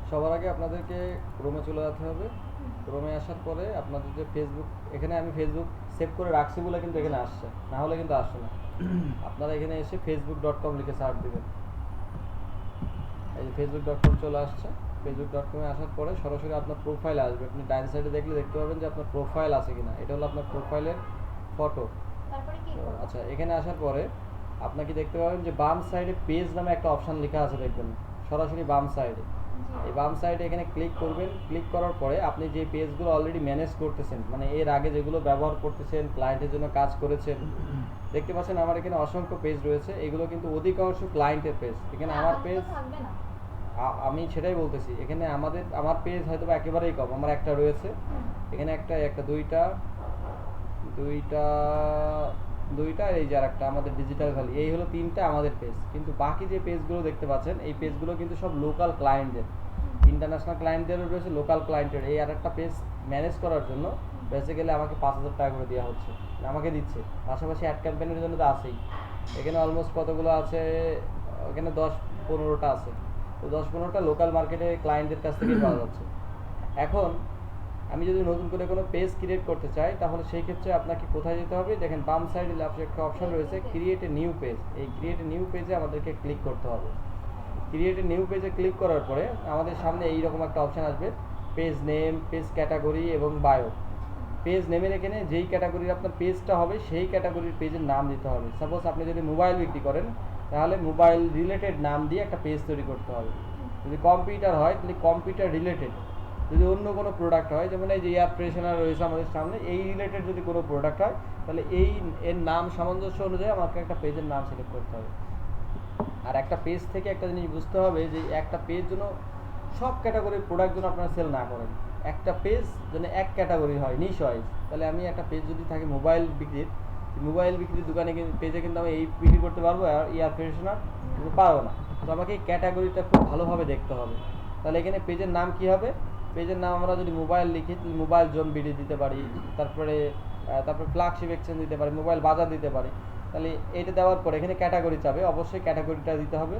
সবার আগে আপনাদেরকে ক্রোমে চলে যেতে হবে। ক্রোমে আসার পরে আপনাদের যে ফেসবুক, এখানে আমি ফেসবুক সেভ করে রাখছি বলে কিন্তু এখানে আসছে, না হলে কিন্তু আসছে না। আপনারা এখানে এসে facebook.com লিখে সার্চ দিবেন। এই যে facebook.com চলে আসছে। facebook.com-এ আসার পরে সরাসরি আপনার প্রোফাইল আসবে। আপনি ডাইন সাইডে দেখলে দেখতে পাবেন যে আপনার প্রোফাইল আছে কিনা। এটা হলো আপনার প্রোফাইলের ফটো। তারপরে কি করব? আচ্ছা, এখানে আসার পরে আপনাকে দেখতে পাবেন যে বাম সাইডে পেজ নামে একটা অপশন লেখা আছে, দেখবেন সরাসরি বাম সাইডে। এই বাম সাইডে এখানে ক্লিক করবেন। ক্লিক করার পরে আপনি যে পেজগুলো অলরেডি ম্যানেজ করতেছেন, মানে এর আগে যেগুলো ব্যবহার করতেছেন, ক্লায়েন্টের জন্য কাজ করেছেন, দেখতে পাচ্ছেন আমার এখানে অসংখ্য পেজ রয়েছে। এগুলো কিন্তু অধিকাংশ ক্লায়েন্টের পেজ। এখানে আমার পেজ, থাকবে না। আমি সেটাই বলতেছি। এখানে আমার পেজ হয়তো একেবারেই কম, আমার একটা রয়েছে এখানে, একটা দুইটা দুইটা দুইটা, এই যে আরেকটা আমাদের ডিজিটাল ভ্যালি, এই হলো তিনটা আমাদের পেজ। কিন্তু বাকি যে পেজগুলো দেখতে পাচ্ছেন, এই পেজগুলো কিন্তু সব লোকাল ক্লায়েন্টদের, ইন্টারন্যাশনাল ক্লায়েন্টদেরও রয়েছে, লোকাল ক্লায়েন্টের। এই আরেকটা পেজ ম্যানেজ করার জন্য বেসিক্যালি আমাকে 5,000 টাকা করে দেওয়া হচ্ছে, আমাকে দিচ্ছে। পাশাপাশি অ্যাড ক্যাম্পেইনের জন্য তো আছেই। এখানে অলমোস্ট কতগুলো আছে, এখানে 10-15টা আছে। তো 10-15টা লোকাল মার্কেটে ক্লায়েন্টদের কাছ থেকে পাওয়া যাচ্ছে। এখন আমি যদি নতুন করে কোনো পেজ ক্রিয়েট করতে চাই, তাহলে সেই ক্ষেত্রে আপনাকে কোথায় যেতে হবে? দেখেন বাম সাইডে একটা অপশন রয়েছে ক্রিয়েট এ নিউ পেজ। এই ক্রিয়েট এ নিউ পেজে আমাদেরকে ক্লিক করতে হবে। ক্রিয়েট এ নিউ পেজে ক্লিক করার পরে আমাদের সামনে এইরকম একটা অপশন আসবে, পেজ নেম, পেজ ক্যাটাগরি এবং বায়ো। পেজ নেমের এখানে যেই ক্যাটাগরির আপনার পেজটা হবে, সেই ক্যাটাগরির পেজের নাম দিতে হবে। সাপোজ আপনি যদি মোবাইল বিক্রি করেন, তাহলে মোবাইল রিলেটেড নাম দিয়ে একটা পেজ তৈরি করতে হবে। যদি কম্পিউটার হয়, তাহলে কম্পিউটার রিলেটেড। যদি অন্য কোনো প্রোডাক্ট হয়, যেমন এই যে এয়ার ফ্রেশনার রয়েছে আমাদের সামনে, এই রিলেটেড যদি কোনো প্রোডাক্ট হয়, তাহলে এর নাম সামঞ্জস্য অনুযায়ী আমাকে একটা পেজের নাম সিলেক্ট করতে হবে। আর একটা পেজ থেকে একটা জিনিস বুঝতে হবে যে একটা পেজ যেন সব ক্যাটাগরির প্রোডাক্ট যেন আপনারা সেল না করেন। একটা পেজ যেন এক ক্যাটাগরি হয়, নিশ ওয়াইজ। তাহলে আমি একটা পেজ যদি থাকে মোবাইল বিক্রির দোকানে পেজে কিন্তু আমি এই বিক্রি করতে পারবো, আর এয়ার ফ্রেশনার কিন্তু পারবো না। তো আমাকে এই ক্যাটাগরিটা খুব ভালোভাবে দেখতে হবে। তাহলে এখানে পেজের নাম কি হবে? পেজের নাম আমরা যদি মোবাইল লিখি, মোবাইল জোন বিডি দিতে পারি। তারপরে ফ্ল্যাগশিপ এক্সচেঞ্জ দিতে পারি, মোবাইল বাজার দিতে পারি। তাহলে এটা দেওয়ার পরে এখানে ক্যাটাগরি চাবে, অবশ্যই ক্যাটাগরিটা দিতে হবে।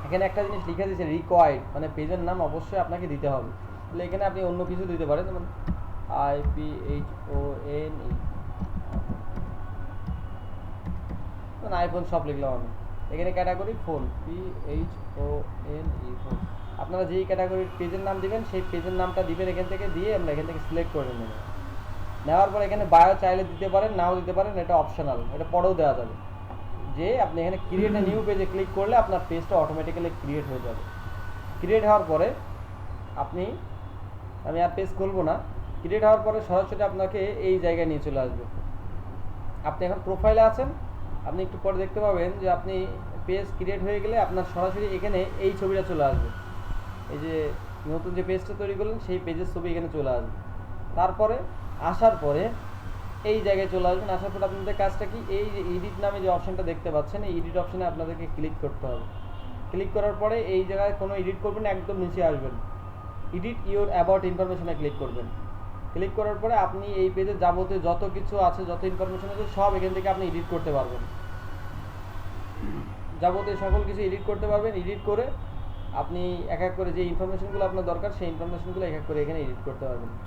এখানে একটা জিনিস লিখে দিয়েছে রিকোয়ার্ড, মানে পেজের নাম অবশ্যই আপনাকে দিতে হবে। তাহলে এখানে আপনি অন্য কিছু দিতে পারেন, যেমন IPHONE, আইফোন সব লিখলাম আমি। এখানে ক্যাটাগরি ফোন, PHONE ফোন। আপনারা যেই ক্যাটাগরির পেজের নাম দিবেন, সেই পেজের নামটা দিবেন এখান থেকে, দিয়ে আমরা এখান থেকে সিলেক্ট করে নেব। নেওয়ার পর এখানে বায়ো চাইলে দিতে পারেন, নাও দিতে পারেন, এটা অপশনাল, এটা পরেও দেওয়া যাবে। যে আপনি এখানে ক্রিয়েট এ নিউ পেজে ক্লিক করলে আপনার পেজটা অটোমেটিক্যালি ক্রিয়েট হয়ে যাবে। ক্রিয়েট হওয়ার পরে আমি আর পেজ খুলবো না। ক্রিয়েট হওয়ার পরে সরাসরি আপনাকে এই জায়গায় নিয়ে চলে আসবে। আপনি এখন প্রোফাইলে আছেন, আপনি একটু পরে দেখতে পাবেন যে আপনি পেজ ক্রিয়েট হয়ে গেলে আপনার সরাসরি এখানে এই ছবিটা চলে আসবে। এই যে নতুন যে পেজটা তৈরি করলেন, সেই পেজের ছবি এখানে চলে আসবে। তারপরে আসার পরে এই জায়গায় চলে আসবেন। আসার পর আপনাদের কাজটা কি, এই যে এডিট নামে যে অপশনটা দেখতে পাচ্ছেন, এই এডিট অপশনে আপনাদেরকে ক্লিক করতে হবে। ক্লিক করার পরে এই জায়গায় কোনো এডিট করবেন না, একদম নিচে আসবেন, এডিট ইওর অ্যাবাউট ইনফরমেশনে ক্লিক করবেন। ক্লিক করার পরে আপনি এই পেজে যাবতীয় যত কিছু আছে, যত ইনফরমেশন আছে, সব এখান থেকে আপনি এডিট করতে পারবেন। যাবতীয় সকল কিছু এডিট করতে পারবেন। এডিট করে আপনি এক এক করে যে ইনফরমেশনগুলো আপনার দরকার, সেই ইনফরমেশনগুলো এক এক করে এখানে এডিট করতে পারবেন।